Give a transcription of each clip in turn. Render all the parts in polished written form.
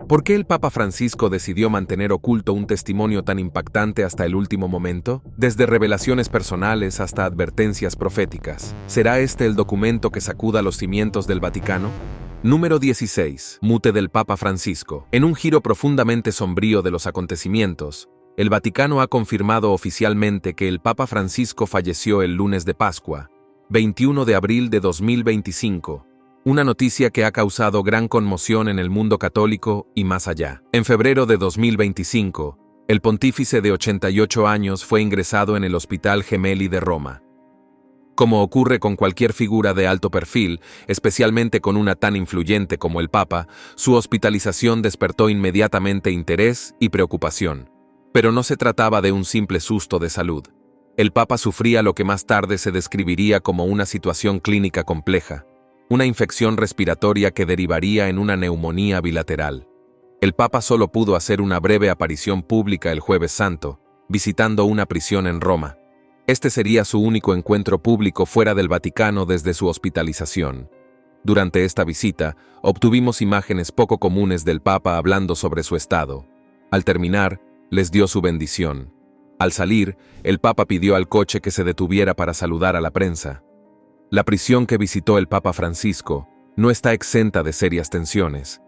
¿Por qué el Papa Francisco decidió mantener oculto un testimonio tan impactante hasta el último momento? Desde revelaciones personales hasta advertencias proféticas. ¿Será este el documento que sacuda los cimientos del Vaticano? Número 16. Mute del Papa Francisco. En un giro profundamente sombrío de los acontecimientos, el Vaticano ha confirmado oficialmente que el Papa Francisco falleció el lunes de Pascua, 21 de abril de 2025. Una noticia que ha causado gran conmoción en el mundo católico y más allá. En febrero de 2025, el pontífice de 88 años fue ingresado en el Hospital Gemelli de Roma. Como ocurre con cualquier figura de alto perfil, especialmente con una tan influyente como el Papa, su hospitalización despertó inmediatamente interés y preocupación. Pero no se trataba de un simple susto de salud. El Papa sufría lo que más tarde se describiría como una situación clínica compleja, una infección respiratoria que derivaría en una neumonía bilateral. El Papa solo pudo hacer una breve aparición pública el Jueves Santo, visitando una prisión en Roma. Este sería su único encuentro público fuera del Vaticano desde su hospitalización. Durante esta visita, obtuvimos imágenes poco comunes del Papa hablando sobre su estado. Al terminar, les dio su bendición. Al salir, el Papa pidió al coche que se detuviera para saludar a la prensa. La prisión que visitó el Papa Francisco no está exenta de serias tensiones.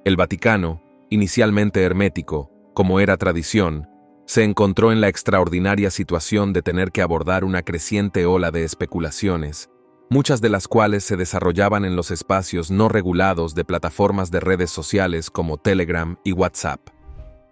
El Vaticano, inicialmente hermético, como era tradición, se encontró en la extraordinaria situación de tener que abordar una creciente ola de especulaciones, muchas de las cuales se desarrollaban en los espacios no regulados de plataformas de redes sociales como Telegram y WhatsApp.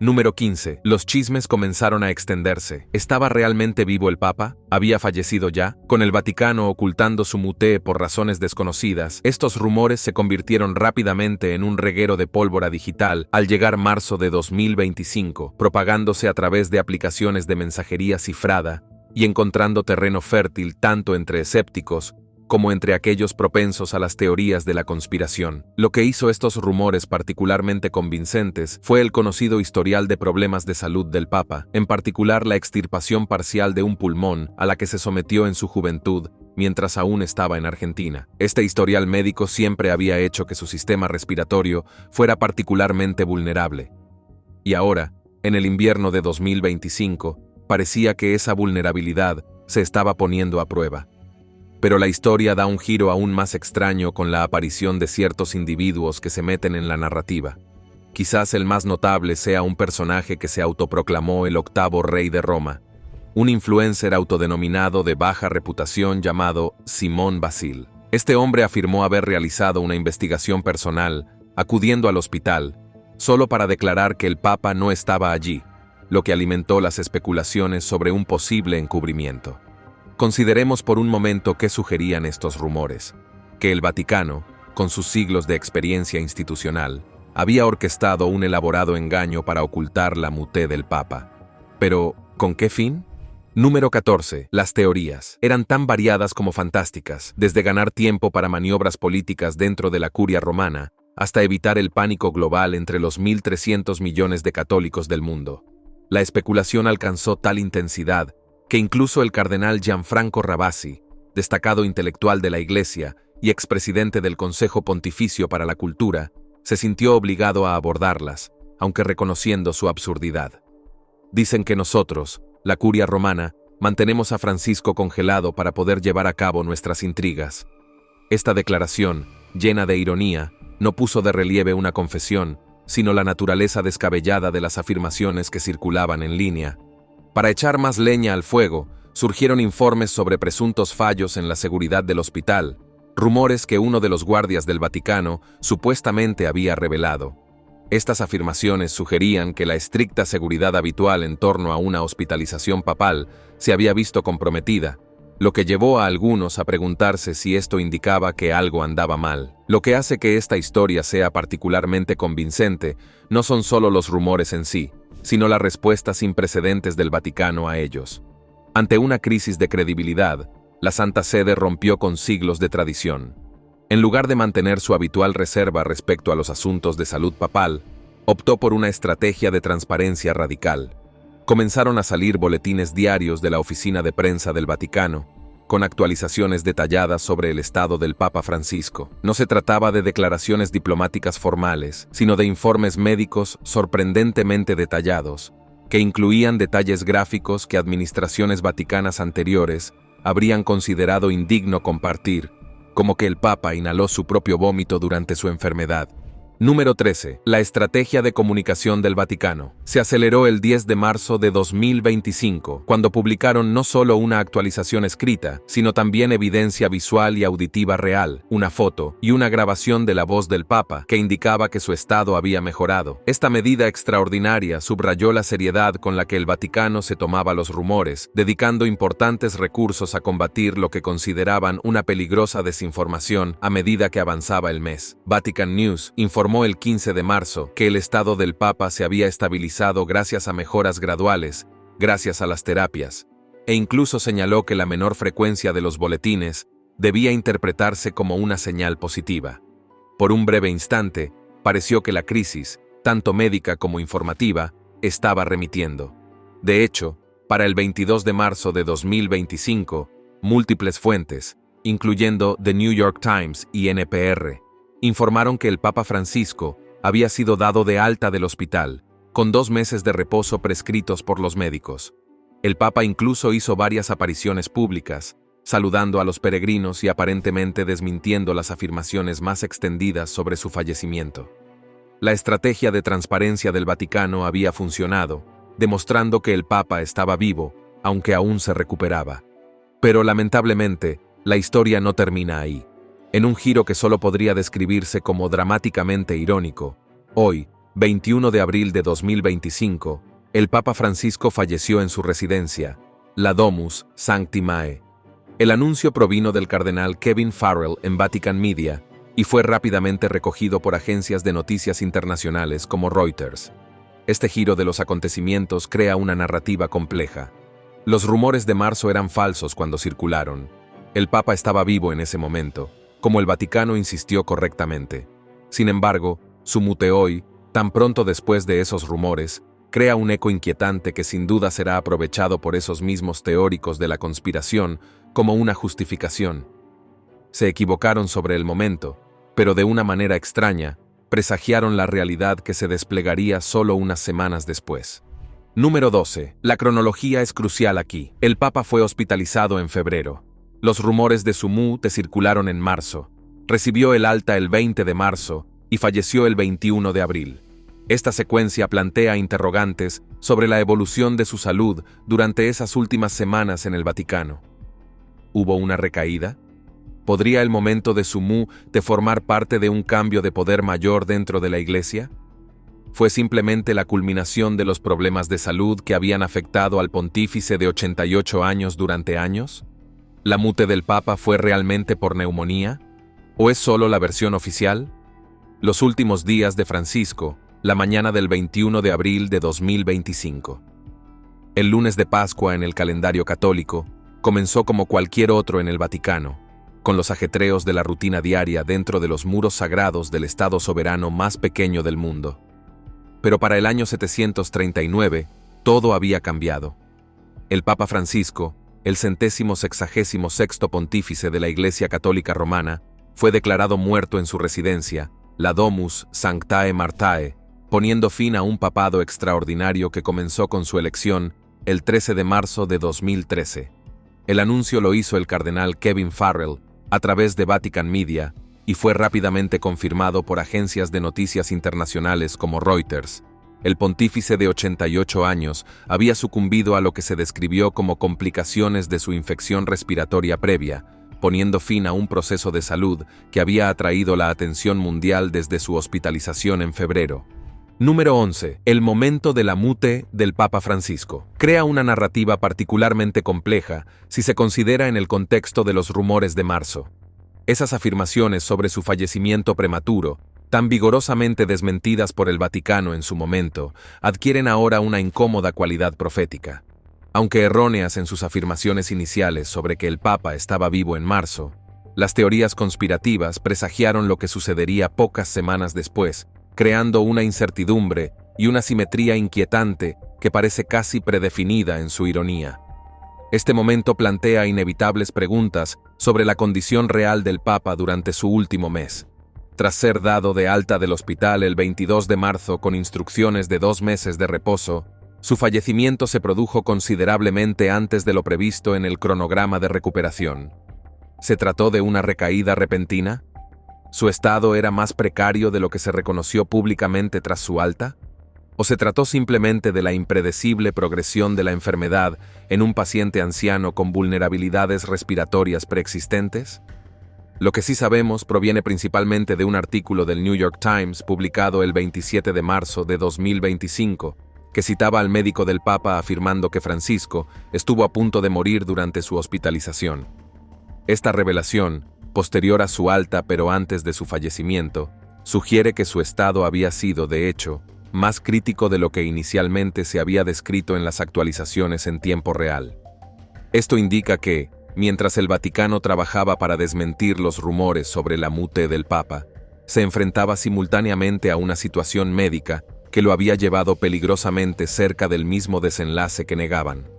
Número 15. Los chismes comenzaron a extenderse. ¿Estaba realmente vivo el Papa? ¿Había fallecido ya? Con el Vaticano ocultando su muté por razones desconocidas, estos rumores se convirtieron rápidamente en un reguero de pólvora digital al llegar marzo de 2025, propagándose a través de aplicaciones de mensajería cifrada y encontrando terreno fértil tanto entre escépticos como entre aquellos propensos a las teorías de la conspiración. Lo que hizo estos rumores particularmente convincentes fue el conocido historial de problemas de salud del Papa, en particular la extirpación parcial de un pulmón a la que se sometió en su juventud mientras aún estaba en Argentina. Este historial médico siempre había hecho que su sistema respiratorio fuera particularmente vulnerable. Y ahora, en el invierno de 2025, parecía que esa vulnerabilidad se estaba poniendo a prueba. Pero la historia da un giro aún más extraño con la aparición de ciertos individuos que se meten en la narrativa. Quizás el más notable sea un personaje que se autoproclamó el octavo rey de Roma, un influencer autodenominado de baja reputación llamado Simón Basil. Este hombre afirmó haber realizado una investigación personal, acudiendo al hospital, solo para declarar que el Papa no estaba allí, lo que alimentó las especulaciones sobre un posible encubrimiento. Consideremos por un momento qué sugerían estos rumores: que el Vaticano, con sus siglos de experiencia institucional, había orquestado un elaborado engaño para ocultar la muté del Papa. Pero, ¿con qué fin? Número 14. Las teorías eran tan variadas como fantásticas, desde ganar tiempo para maniobras políticas dentro de la curia romana, hasta evitar el pánico global entre los 1.300 millones de católicos del mundo. La especulación alcanzó tal intensidad que incluso el cardenal Gianfranco Ravasi, destacado intelectual de la Iglesia y expresidente del Consejo Pontificio para la Cultura, se sintió obligado a abordarlas, aunque reconociendo su absurdidad. Dicen que nosotros, la curia romana, mantenemos a Francisco congelado para poder llevar a cabo nuestras intrigas. Esta declaración, llena de ironía, no puso de relieve una confesión, sino la naturaleza descabellada de las afirmaciones que circulaban en línea. Para echar más leña al fuego, surgieron informes sobre presuntos fallos en la seguridad del hospital, rumores que uno de los guardias del Vaticano supuestamente había revelado. Estas afirmaciones sugerían que la estricta seguridad habitual en torno a una hospitalización papal se había visto comprometida, lo que llevó a algunos a preguntarse si esto indicaba que algo andaba mal. Lo que hace que esta historia sea particularmente convincente no son solo los rumores en sí, sino las respuestas sin precedentes del Vaticano a ellos. Ante una crisis de credibilidad, la Santa Sede rompió con siglos de tradición. En lugar de mantener su habitual reserva respecto a los asuntos de salud papal, optó por una estrategia de transparencia radical. Comenzaron a salir boletines diarios de la oficina de prensa del Vaticano, con actualizaciones detalladas sobre el estado del Papa Francisco. No se trataba de declaraciones diplomáticas formales, sino de informes médicos sorprendentemente detallados, que incluían detalles gráficos que administraciones vaticanas anteriores habrían considerado indigno compartir, como que el Papa inhaló su propio vómito durante su enfermedad. Número 13. La estrategia de comunicación del Vaticano. Se aceleró el 10 de marzo de 2025, cuando publicaron no solo una actualización escrita, sino también evidencia visual y auditiva real, una foto y una grabación de la voz del Papa que indicaba que su estado había mejorado. Esta medida extraordinaria subrayó la seriedad con la que el Vaticano se tomaba los rumores, dedicando importantes recursos a combatir lo que consideraban una peligrosa desinformación a medida que avanzaba el mes. Vatican News informó el 15 de marzo que el estado del Papa se había estabilizado gracias a mejoras graduales, gracias a las terapias, e incluso señaló que la menor frecuencia de los boletines debía interpretarse como una señal positiva. Por un breve instante, pareció que la crisis, tanto médica como informativa, estaba remitiendo. De hecho, para el 22 de marzo de 2025, múltiples fuentes, incluyendo The New York Times y NPR, informaron que el Papa Francisco había sido dado de alta del hospital, con 2 meses de reposo prescritos por los médicos. El Papa incluso hizo varias apariciones públicas, saludando a los peregrinos y aparentemente desmintiendo las afirmaciones más extendidas sobre su fallecimiento. La estrategia de transparencia del Vaticano había funcionado, demostrando que el Papa estaba vivo, aunque aún se recuperaba. Pero lamentablemente, la historia no termina ahí. En un giro que solo podría describirse como dramáticamente irónico, hoy, 21 de abril de 2025, el Papa Francisco falleció en su residencia, la Domus Sancti Mae. El anuncio provino del cardenal Kevin Farrell en Vatican Media y fue rápidamente recogido por agencias de noticias internacionales como Reuters. Este giro de los acontecimientos crea una narrativa compleja. Los rumores de marzo eran falsos cuando circularon. El Papa estaba vivo en ese momento, como el Vaticano insistió correctamente. Sin embargo, su mute hoy, tan pronto después de esos rumores, crea un eco inquietante que sin duda será aprovechado por esos mismos teóricos de la conspiración como una justificación. Se equivocaron sobre el momento, pero de una manera extraña, presagiaron la realidad que se desplegaría solo unas semanas después. Número 12. La cronología es crucial aquí. El Papa fue hospitalizado en febrero. Los rumores de su muerte circularon en marzo. Recibió el alta el 20 de marzo y falleció el 21 de abril. Esta secuencia plantea interrogantes sobre la evolución de su salud durante esas últimas semanas en el Vaticano. ¿Hubo una recaída? ¿Podría el momento de su muerte formar parte de un cambio de poder mayor dentro de la Iglesia? ¿Fue simplemente la culminación de los problemas de salud que habían afectado al pontífice de 88 años durante años? ¿La muerte del Papa fue realmente por neumonía? ¿O es solo la versión oficial? Los últimos días de Francisco, la mañana del 21 de abril de 2025. El lunes de Pascua en el calendario católico comenzó como cualquier otro en el Vaticano, con los ajetreos de la rutina diaria dentro de los muros sagrados del Estado soberano más pequeño del mundo. Pero para el año 739, todo había cambiado. El Papa Francisco, el 166º pontífice de la Iglesia Católica Romana, fue declarado muerto en su residencia, la Domus Sanctae Martae, poniendo fin a un papado extraordinario que comenzó con su elección el 13 de marzo de 2013. El anuncio lo hizo el cardenal Kevin Farrell a través de Vatican Media y fue rápidamente confirmado por agencias de noticias internacionales como Reuters. El pontífice de 88 años había sucumbido a lo que se describió como complicaciones de su infección respiratoria previa, poniendo fin a un proceso de salud que había atraído la atención mundial desde su hospitalización en febrero. Número 11. El momento de la muerte del Papa Francisco. Crea una narrativa particularmente compleja si se considera en el contexto de los rumores de marzo. Esas afirmaciones sobre su fallecimiento prematuro, tan vigorosamente desmentidas por el Vaticano en su momento, adquieren ahora una incómoda cualidad profética. Aunque erróneas en sus afirmaciones iniciales sobre que el Papa estaba vivo en marzo, las teorías conspirativas presagiaron lo que sucedería pocas semanas después, creando una incertidumbre y una simetría inquietante que parece casi predefinida en su ironía. Este momento plantea inevitables preguntas sobre la condición real del Papa durante su último mes. Tras ser dado de alta del hospital el 22 de marzo con instrucciones de 2 meses de reposo, su fallecimiento se produjo considerablemente antes de lo previsto en el cronograma de recuperación. ¿Se trató de una recaída repentina? ¿Su estado era más precario de lo que se reconoció públicamente tras su alta? ¿O se trató simplemente de la impredecible progresión de la enfermedad en un paciente anciano con vulnerabilidades respiratorias preexistentes? Lo que sí sabemos proviene principalmente de un artículo del New York Times publicado el 27 de marzo de 2025, que citaba al médico del Papa afirmando que Francisco estuvo a punto de morir durante su hospitalización. Esta revelación, posterior a su alta pero antes de su fallecimiento, sugiere que su estado había sido, de hecho, más crítico de lo que inicialmente se había descrito en las actualizaciones en tiempo real. Esto indica que, mientras el Vaticano trabajaba para desmentir los rumores sobre la muerte del Papa, se enfrentaba simultáneamente a una situación médica que lo había llevado peligrosamente cerca del mismo desenlace que negaban.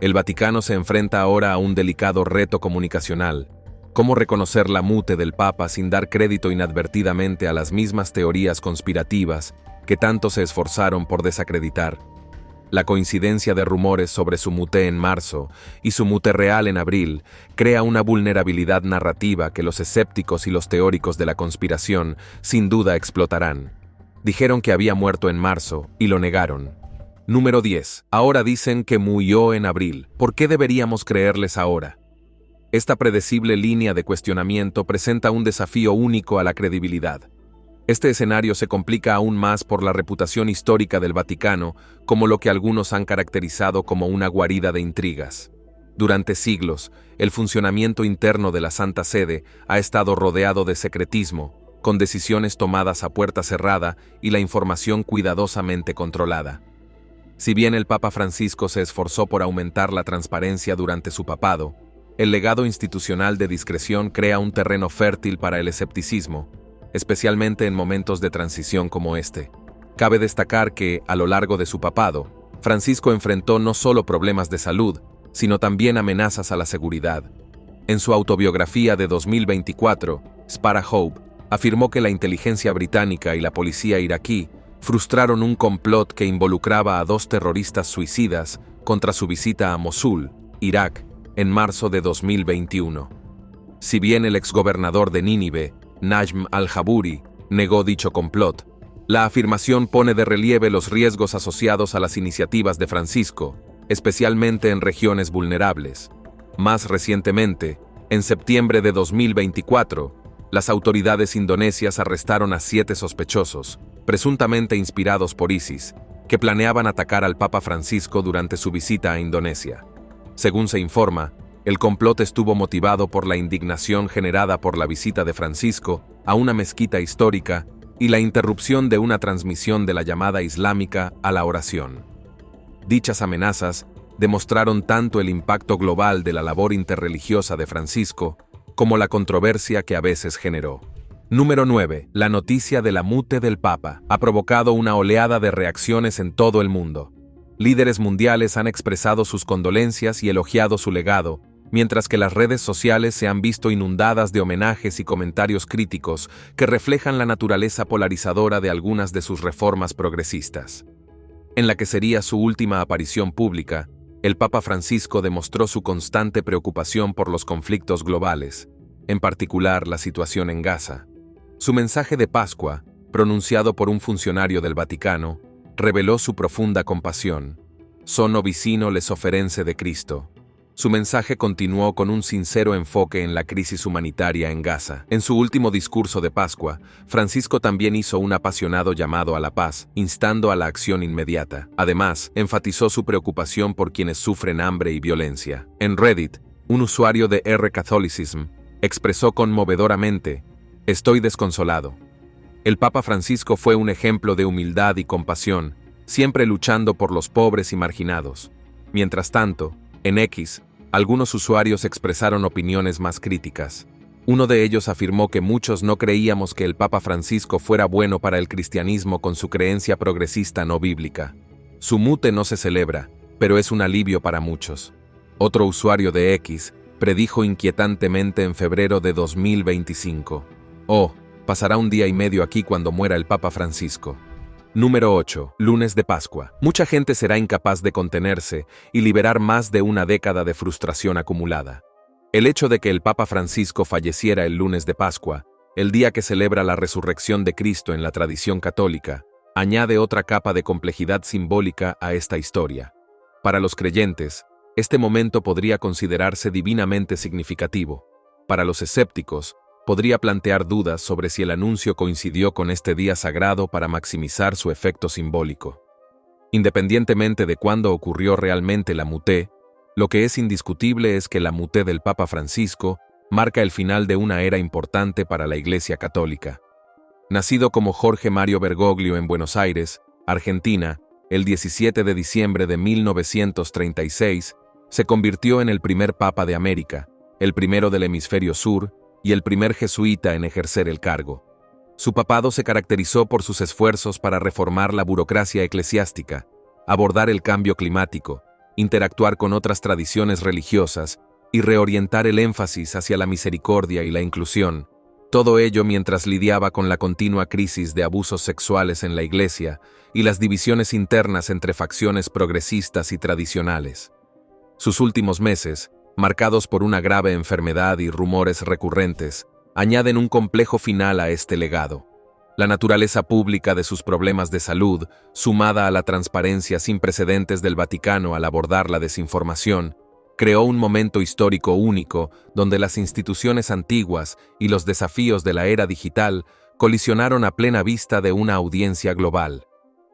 El Vaticano se enfrenta ahora a un delicado reto comunicacional: cómo reconocer la muerte del Papa sin dar crédito inadvertidamente a las mismas teorías conspirativas que tanto se esforzaron por desacreditar. La coincidencia de rumores sobre su muerte en marzo y su muerte real en abril crea una vulnerabilidad narrativa que los escépticos y los teóricos de la conspiración sin duda explotarán. Dijeron que había muerto en marzo y lo negaron. Número 10. Ahora dicen que murió en abril. ¿Por qué deberíamos creerles ahora? Esta predecible línea de cuestionamiento presenta un desafío único a la credibilidad. Este escenario se complica aún más por la reputación histórica del Vaticano como lo que algunos han caracterizado como una guarida de intrigas. Durante siglos, el funcionamiento interno de la Santa Sede ha estado rodeado de secretismo, con decisiones tomadas a puerta cerrada y la información cuidadosamente controlada. Si bien el Papa Francisco se esforzó por aumentar la transparencia durante su papado, el legado institucional de discreción crea un terreno fértil para el escepticismo, especialmente en momentos de transición como este. Cabe destacar que, a lo largo de su papado, Francisco enfrentó no solo problemas de salud, sino también amenazas a la seguridad. En su autobiografía de 2024, Spara Hope afirmó que la inteligencia británica y la policía iraquí frustraron un complot que involucraba a 2 terroristas suicidas contra su visita a Mosul, Irak, en marzo de 2021. Si bien el exgobernador de Nínive, Najm al-Jabouri, negó dicho complot, la afirmación pone de relieve los riesgos asociados a las iniciativas de Francisco, especialmente en regiones vulnerables. Más recientemente, en septiembre de 2024, las autoridades indonesias arrestaron a 7 sospechosos, presuntamente inspirados por ISIS, que planeaban atacar al Papa Francisco durante su visita a Indonesia. Según se informa, el complot estuvo motivado por la indignación generada por la visita de Francisco a una mezquita histórica y la interrupción de una transmisión de la llamada islámica a la oración. Dichas amenazas demostraron tanto el impacto global de la labor interreligiosa de Francisco como la controversia que a veces generó. Número 9. La noticia de la muerte del Papa ha provocado una oleada de reacciones en todo el mundo. Líderes mundiales han expresado sus condolencias y elogiado su legado, mientras que las redes sociales se han visto inundadas de homenajes y comentarios críticos que reflejan la naturaleza polarizadora de algunas de sus reformas progresistas. En la que sería su última aparición pública, el Papa Francisco demostró su constante preocupación por los conflictos globales, en particular la situación en Gaza. Su mensaje de Pascua, pronunciado por un funcionario del Vaticano, reveló su profunda compasión. Sono vicino le sofferenze de Cristo. Su mensaje continuó con un sincero enfoque en la crisis humanitaria en Gaza. En su último discurso de Pascua, Francisco también hizo un apasionado llamado a la paz, instando a la acción inmediata. Además, enfatizó su preocupación por quienes sufren hambre y violencia. En Reddit, un usuario de R-Catholicism expresó conmovedoramente: «Estoy desconsolado». El Papa Francisco fue un ejemplo de humildad y compasión, siempre luchando por los pobres y marginados. Mientras tanto, en X, algunos usuarios expresaron opiniones más críticas. Uno de ellos afirmó que muchos no creíamos que el Papa Francisco fuera bueno para el cristianismo con su creencia progresista no bíblica. Su muerte no se celebra, pero es un alivio para muchos. Otro usuario de X predijo inquietantemente en febrero de 2025. Oh, pasará un día y medio aquí cuando muera el Papa Francisco. Número 8. Lunes de Pascua. Mucha gente será incapaz de contenerse y liberar más de una década de frustración acumulada. El hecho de que el Papa Francisco falleciera el lunes de Pascua, el día que celebra la resurrección de Cristo en la tradición católica, añade otra capa de complejidad simbólica a esta historia. Para los creyentes, este momento podría considerarse divinamente significativo. Para los escépticos, podría plantear dudas sobre si el anuncio coincidió con este día sagrado para maximizar su efecto simbólico. Independientemente de cuándo ocurrió realmente la muté, lo que es indiscutible es que la muté del Papa Francisco marca el final de una era importante para la Iglesia Católica. Nacido como Jorge Mario Bergoglio en Buenos Aires, Argentina, el 17 de diciembre de 1936, se convirtió en el primer Papa de América, el primero del hemisferio sur y el primer jesuita en ejercer el cargo. Su papado se caracterizó por sus esfuerzos para reformar la burocracia eclesiástica, abordar el cambio climático, interactuar con otras tradiciones religiosas y reorientar el énfasis hacia la misericordia y la inclusión. Todo ello mientras lidiaba con la continua crisis de abusos sexuales en la Iglesia y las divisiones internas entre facciones progresistas y tradicionales. Sus últimos meses, marcados por una grave enfermedad y rumores recurrentes, añaden un complejo final a este legado. La naturaleza pública de sus problemas de salud, sumada a la transparencia sin precedentes del Vaticano al abordar la desinformación, creó un momento histórico único donde las instituciones antiguas y los desafíos de la era digital colisionaron a plena vista de una audiencia global.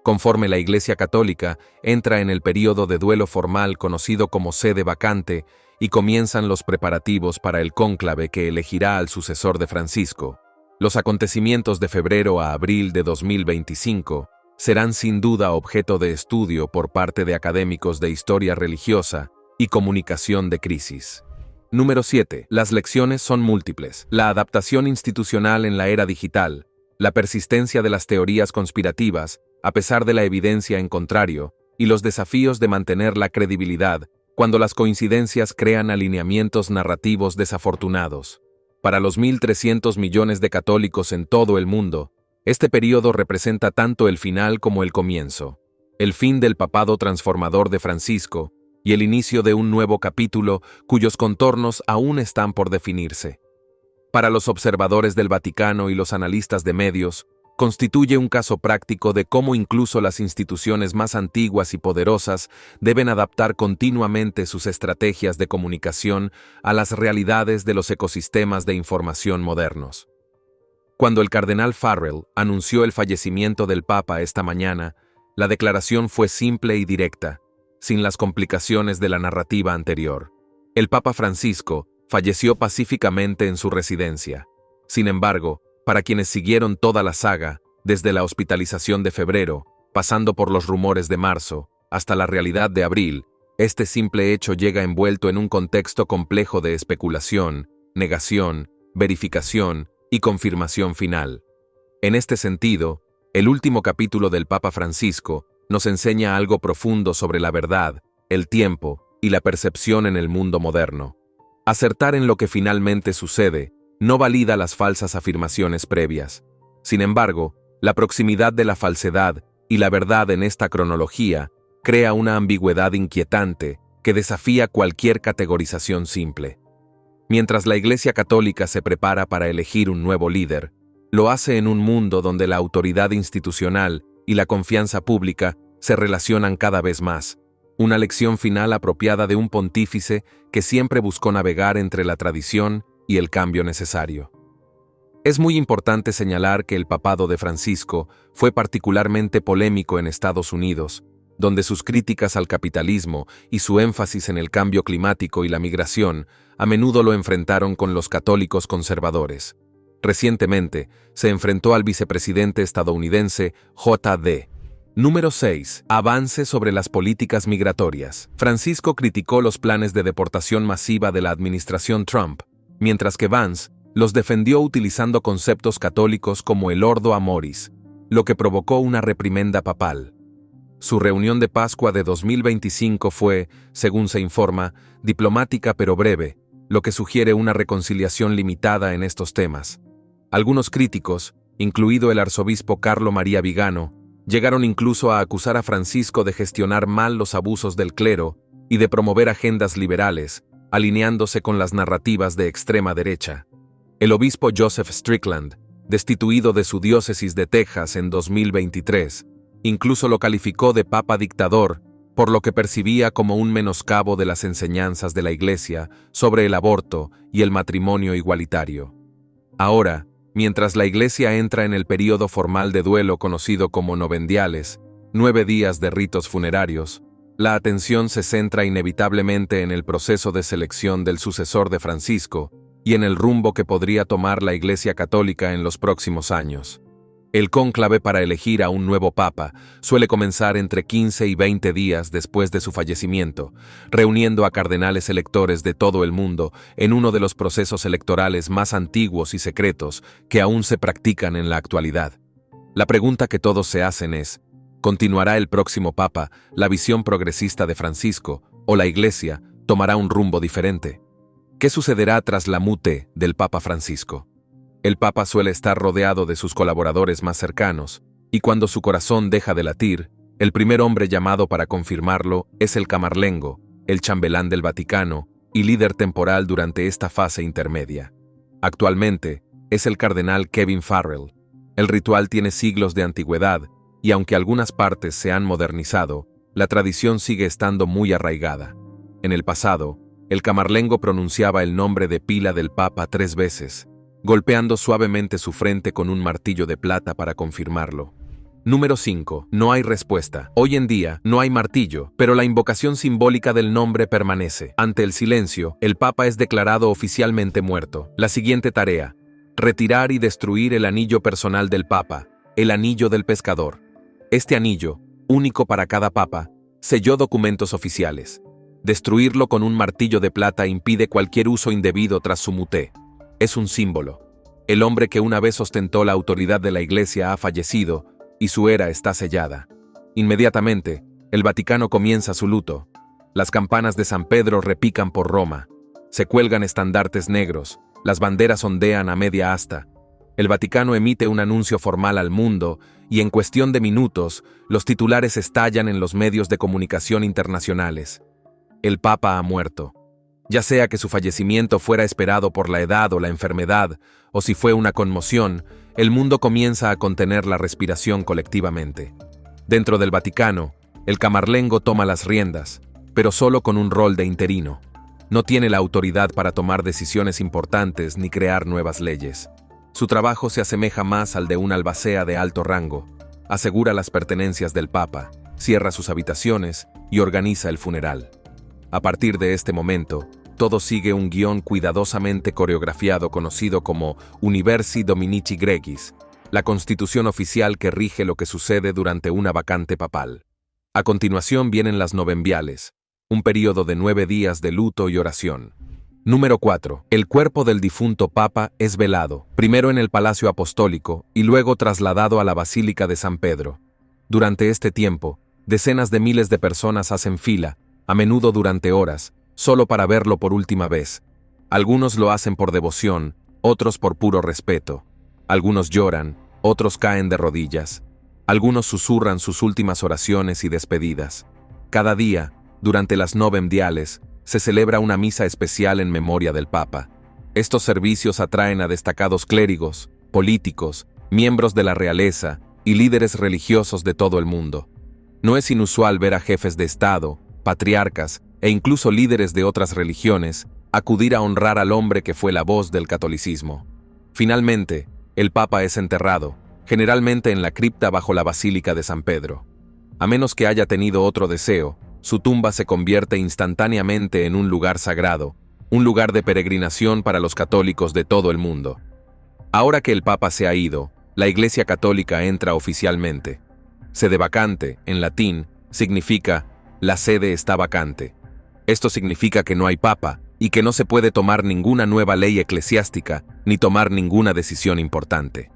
Conforme la Iglesia Católica entra en el período de duelo formal conocido como sede vacante y comienzan los preparativos para el cónclave que elegirá al sucesor de Francisco, los acontecimientos de febrero a abril de 2025 serán sin duda objeto de estudio por parte de académicos de historia religiosa y comunicación de crisis. Número 7. Las lecciones son múltiples. La adaptación institucional en la era digital, la persistencia de las teorías conspirativas, a pesar de la evidencia en contrario, y los desafíos de mantener la credibilidad cuando las coincidencias crean alineamientos narrativos desafortunados. Para los 1.300 millones de católicos en todo el mundo, este período representa tanto el final como el comienzo, el fin del papado transformador de Francisco y el inicio de un nuevo capítulo cuyos contornos aún están por definirse. Para los observadores del Vaticano y los analistas de medios, constituye un caso práctico de cómo incluso las instituciones más antiguas y poderosas deben adaptar continuamente sus estrategias de comunicación a las realidades de los ecosistemas de información modernos. Cuando el cardenal Farrell anunció el fallecimiento del Papa esta mañana, la declaración fue simple y directa, sin las complicaciones de la narrativa anterior. El Papa Francisco falleció pacíficamente en su residencia. Sin embargo, para quienes siguieron toda la saga, desde la hospitalización de febrero, pasando por los rumores de marzo, hasta la realidad de abril, este simple hecho llega envuelto en un contexto complejo de especulación, negación, verificación y confirmación final. En este sentido, el último capítulo del Papa Francisco nos enseña algo profundo sobre la verdad, el tiempo y la percepción en el mundo moderno. Acertar en lo que finalmente sucede no valida las falsas afirmaciones previas. Sin embargo, la proximidad de la falsedad y la verdad en esta cronología crea una ambigüedad inquietante que desafía cualquier categorización simple. Mientras la Iglesia Católica se prepara para elegir un nuevo líder, lo hace en un mundo donde la autoridad institucional y la confianza pública se relacionan cada vez más, una lección final apropiada de un pontífice que siempre buscó navegar entre la tradición y el cambio necesario. Es muy importante señalar que el papado de Francisco fue particularmente polémico en Estados Unidos, donde sus críticas al capitalismo y su énfasis en el cambio climático y la migración a menudo lo enfrentaron con los católicos conservadores. Recientemente, se enfrentó al vicepresidente estadounidense J.D. Número 6. Avance sobre las políticas migratorias. Francisco criticó los planes de deportación masiva de la administración Trump, mientras que Vance los defendió utilizando conceptos católicos como el ordo amoris, lo que provocó una reprimenda papal. Su reunión de Pascua de 2025 fue, según se informa, diplomática pero breve, lo que sugiere una reconciliación limitada en estos temas. Algunos críticos, incluido el arzobispo Carlo María Vigano, llegaron incluso a acusar a Francisco de gestionar mal los abusos del clero y de promover agendas liberales, alineándose con las narrativas de extrema derecha. El obispo Joseph Strickland, destituido de su diócesis de Texas en 2023, incluso lo calificó de papa dictador, por lo que percibía como un menoscabo de las enseñanzas de la Iglesia sobre el aborto y el matrimonio igualitario. Ahora, mientras la Iglesia entra en el período formal de duelo conocido como novendiales, 9 días de ritos funerarios, la atención se centra inevitablemente en el proceso de selección del sucesor de Francisco y en el rumbo que podría tomar la Iglesia Católica en los próximos años. El cónclave para elegir a un nuevo papa suele comenzar entre 15 y 20 días después de su fallecimiento, reuniendo a cardenales electores de todo el mundo en uno de los procesos electorales más antiguos y secretos que aún se practican en la actualidad. La pregunta que todos se hacen es: ¿continuará el próximo papa la visión progresista de Francisco o la Iglesia tomará un rumbo diferente? ¿Qué sucederá tras la mute del Papa Francisco? El Papa suele estar rodeado de sus colaboradores más cercanos, y cuando su corazón deja de latir, el primer hombre llamado para confirmarlo es el camarlengo, el chambelán del Vaticano y líder temporal durante esta fase intermedia. Actualmente, es el cardenal Kevin Farrell. El ritual tiene siglos de antigüedad, y aunque algunas partes se han modernizado, la tradición sigue estando muy arraigada. En el pasado, el camarlengo pronunciaba el nombre de pila del Papa 3 veces, golpeando suavemente su frente con un martillo de plata para confirmarlo. Número 5. No hay respuesta. Hoy en día, no hay martillo, pero la invocación simbólica del nombre permanece. Ante el silencio, el Papa es declarado oficialmente muerto. La siguiente tarea: retirar y destruir el anillo personal del Papa, el anillo del pescador. Este anillo, único para cada Papa, selló documentos oficiales. Destruirlo con un martillo de plata impide cualquier uso indebido tras su muté. Es un símbolo. El hombre que una vez ostentó la autoridad de la Iglesia ha fallecido y su era está sellada. Inmediatamente, el Vaticano comienza su luto. Las campanas de San Pedro repican por Roma. Se cuelgan estandartes negros, las banderas ondean a media asta. El Vaticano emite un anuncio formal al mundo y en cuestión de minutos, los titulares estallan en los medios de comunicación internacionales. El Papa ha muerto. Ya sea que su fallecimiento fuera esperado por la edad o la enfermedad, o si fue una conmoción, el mundo comienza a contener la respiración colectivamente. Dentro del Vaticano, el camarlengo toma las riendas, pero solo con un rol de interino. No tiene la autoridad para tomar decisiones importantes ni crear nuevas leyes. Su trabajo se asemeja más al de un albacea de alto rango. Asegura las pertenencias del Papa, cierra sus habitaciones y organiza el funeral. A partir de este momento, todo sigue un guión cuidadosamente coreografiado conocido como Universi Dominici Gregis, la constitución oficial que rige lo que sucede durante una vacante papal. A continuación vienen las novembiales, un período de 9 días de luto y oración. Número 4. El cuerpo del difunto Papa es velado, primero en el Palacio Apostólico y luego trasladado a la Basílica de San Pedro. Durante este tiempo, decenas de miles de personas hacen fila, a menudo durante horas, solo para verlo por última vez. Algunos lo hacen por devoción, otros por puro respeto. Algunos lloran, otros caen de rodillas. Algunos susurran sus últimas oraciones y despedidas. Cada día, durante las novemdiales, se celebra una misa especial en memoria del Papa. Estos servicios atraen a destacados clérigos, políticos, miembros de la realeza y líderes religiosos de todo el mundo. No es inusual ver a jefes de Estado, patriarcas e incluso líderes de otras religiones acudir a honrar al hombre que fue la voz del catolicismo. Finalmente, el Papa es enterrado, generalmente en la cripta bajo la Basílica de San Pedro. A menos que haya tenido otro deseo, su tumba se convierte instantáneamente en un lugar sagrado, un lugar de peregrinación para los católicos de todo el mundo. Ahora que el Papa se ha ido, la Iglesia Católica entra oficialmente. Sede vacante, en latín, significa la sede está vacante. Esto significa que no hay papa y que no se puede tomar ninguna nueva ley eclesiástica ni tomar ninguna decisión importante.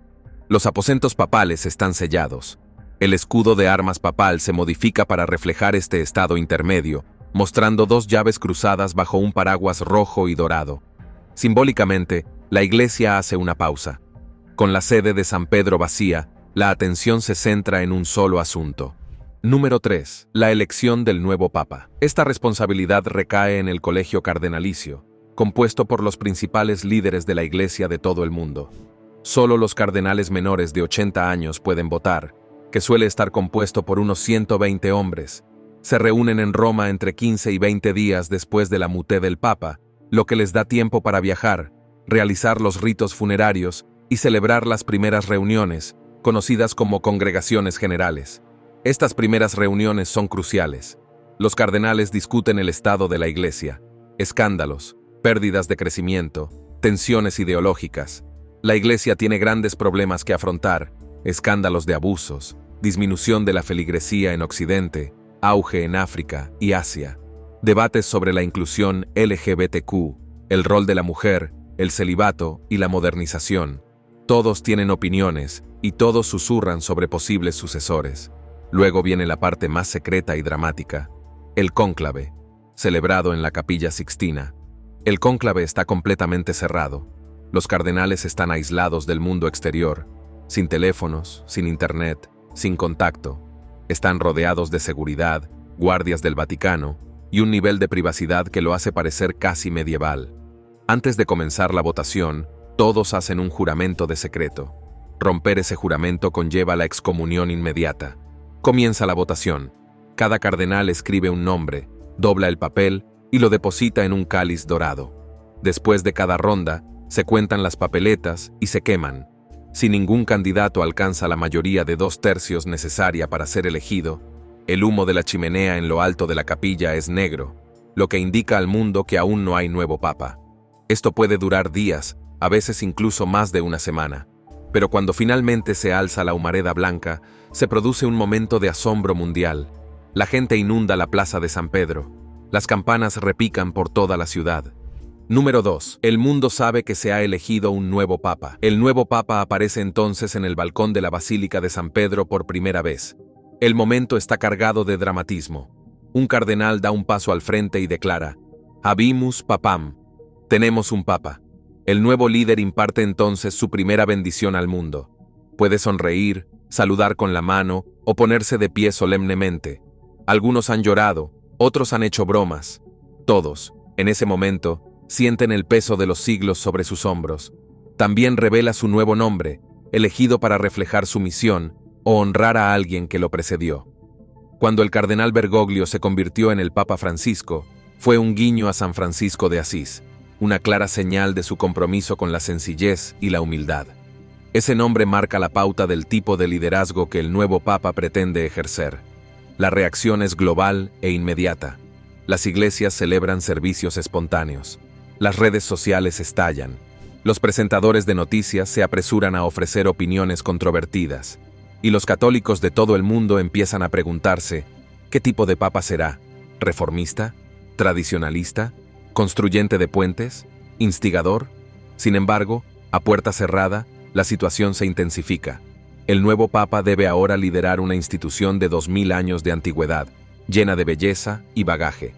Los aposentos papales están sellados. El escudo de armas papal se modifica para reflejar este estado intermedio, mostrando dos llaves cruzadas bajo un paraguas rojo y dorado. Simbólicamente, la Iglesia hace una pausa. Con la sede de San Pedro vacía, la atención se centra en un solo asunto. Número 3. La elección del nuevo Papa. Esta responsabilidad recae en el Colegio Cardenalicio, compuesto por los principales líderes de la Iglesia de todo el mundo. Solo los cardenales menores de 80 años pueden votar, que suele estar compuesto por unos 120 hombres. Se reúnen en Roma entre 15 y 20 días después de la mutée del Papa, lo que les da tiempo para viajar, realizar los ritos funerarios y celebrar las primeras reuniones, conocidas como congregaciones generales. Estas primeras reuniones son cruciales. Los cardenales discuten el estado de la Iglesia, escándalos, pérdidas de crecimiento, tensiones ideológicas. La Iglesia tiene grandes problemas que afrontar, escándalos de abusos, disminución de la feligresía en Occidente, auge en África y Asia, debates sobre la inclusión LGBTQ, el rol de la mujer, el celibato y la modernización. Todos tienen opiniones y todos susurran sobre posibles sucesores. Luego viene la parte más secreta y dramática, el cónclave, celebrado en la Capilla Sixtina. El cónclave está completamente cerrado. Los cardenales están aislados del mundo exterior, sin teléfonos, sin internet, sin contacto. Están rodeados de seguridad, guardias del Vaticano y un nivel de privacidad que lo hace parecer casi medieval. Antes de comenzar la votación, todos hacen un juramento de secreto. Romper ese juramento conlleva la excomunión inmediata. Comienza la votación. Cada cardenal escribe un nombre, dobla el papel y lo deposita en un cáliz dorado. Después de cada ronda, se cuentan las papeletas y se queman. Si ningún candidato alcanza la mayoría de 2/3 necesaria para ser elegido, el humo de la chimenea en lo alto de la capilla es negro, lo que indica al mundo que aún no hay nuevo papa. Esto puede durar días, a veces incluso más de una semana. Pero cuando finalmente se alza la humareda blanca, se produce un momento de asombro mundial. La gente inunda la plaza de San Pedro. Las campanas repican por toda la ciudad. Número 2. El mundo sabe que se ha elegido un nuevo papa. El nuevo papa aparece entonces en el balcón de la Basílica de San Pedro por primera vez. El momento está cargado de dramatismo. Un cardenal da un paso al frente y declara: Habemus papam. Tenemos un papa. El nuevo líder imparte entonces su primera bendición al mundo. Puede sonreír, saludar con la mano o ponerse de pie solemnemente. Algunos han llorado, otros han hecho bromas. Todos, en ese momento, sienten el peso de los siglos sobre sus hombros. También revela su nuevo nombre, elegido para reflejar su misión o honrar a alguien que lo precedió. Cuando el cardenal Bergoglio se convirtió en el Papa Francisco, fue un guiño a San Francisco de Asís, una clara señal de su compromiso con la sencillez y la humildad. Ese nombre marca la pauta del tipo de liderazgo que el nuevo Papa pretende ejercer. La reacción es global e inmediata. Las iglesias celebran servicios espontáneos. Las redes sociales estallan. Los presentadores de noticias se apresuran a ofrecer opiniones controvertidas. Y los católicos de todo el mundo empiezan a preguntarse: ¿qué tipo de papa será? ¿Reformista? ¿Tradicionalista? ¿Construyente de puentes? ¿Instigador? Sin embargo, a puerta cerrada, la situación se intensifica. El nuevo papa debe ahora liderar una institución de 2000 años de antigüedad, llena de belleza y bagaje.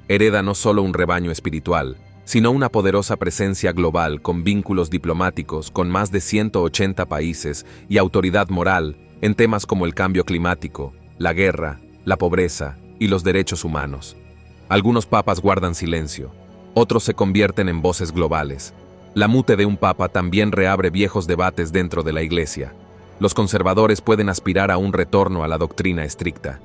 Hereda no solo un rebaño espiritual, sino una poderosa presencia global con vínculos diplomáticos con más de 180 países y autoridad moral en temas como el cambio climático, la guerra, la pobreza y los derechos humanos. Algunos papas guardan silencio, otros se convierten en voces globales. La mute de un papa también reabre viejos debates dentro de la Iglesia. Los conservadores pueden aspirar a un retorno a la doctrina estricta.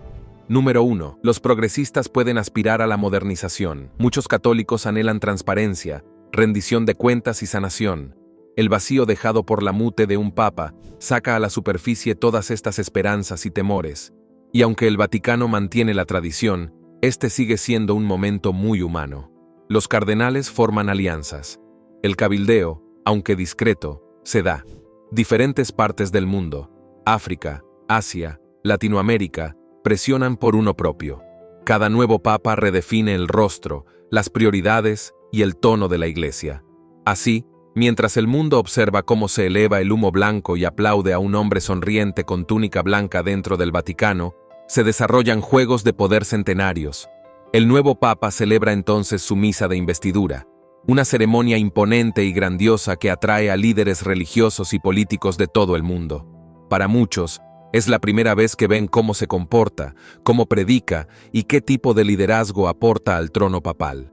Número 1. Los progresistas pueden aspirar a la modernización. Muchos católicos anhelan transparencia, rendición de cuentas y sanación. El vacío dejado por la mute de un papa saca a la superficie todas estas esperanzas y temores. Y aunque el Vaticano mantiene la tradición, este sigue siendo un momento muy humano. Los cardenales forman alianzas. El cabildeo, aunque discreto, se da. Diferentes partes del mundo, África, Asia, Latinoamérica, presionan por uno propio. Cada nuevo papa redefine el rostro, las prioridades y el tono de la Iglesia. Así, Mientras el mundo observa cómo se eleva el humo blanco y aplaude a un hombre sonriente con túnica blanca dentro del Vaticano, se desarrollan juegos de poder centenarios. El nuevo Papa celebra entonces su misa de investidura, una ceremonia imponente y grandiosa que atrae a líderes religiosos y políticos de todo el mundo. Para muchos, es la primera vez que ven cómo se comporta, cómo predica y qué tipo de liderazgo aporta al trono papal.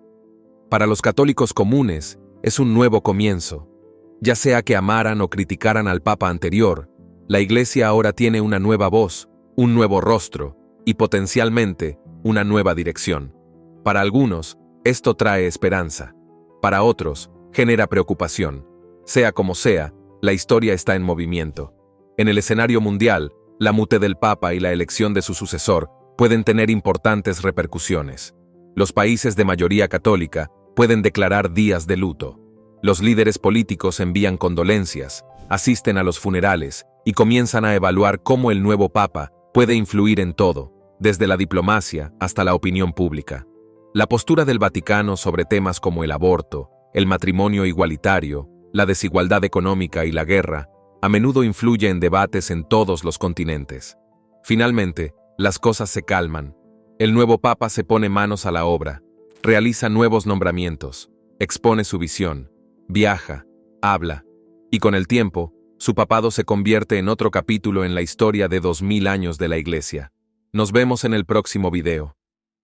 Para los católicos comunes, es un nuevo comienzo. Ya sea que amaran o criticaran al Papa anterior, la Iglesia ahora tiene una nueva voz, un nuevo rostro y potencialmente una nueva dirección. Para algunos, esto trae esperanza. Para otros, genera preocupación. Sea como sea, la historia está en movimiento. En el escenario mundial, la mute del Papa y la elección de su sucesor pueden tener importantes repercusiones. Los países de mayoría católica pueden declarar días de luto. Los líderes políticos envían condolencias, asisten a los funerales y comienzan a evaluar cómo el nuevo Papa puede influir en todo, desde la diplomacia hasta la opinión pública. La postura del Vaticano sobre temas como el aborto, el matrimonio igualitario, la desigualdad económica y la guerra, a menudo influye en debates en todos los continentes. Finalmente, las cosas se calman. El nuevo Papa se pone manos a la obra, realiza nuevos nombramientos, expone su visión, viaja, habla, y con el tiempo, su papado se convierte en otro capítulo en la historia de 2000 años de la Iglesia. Nos vemos en el próximo video.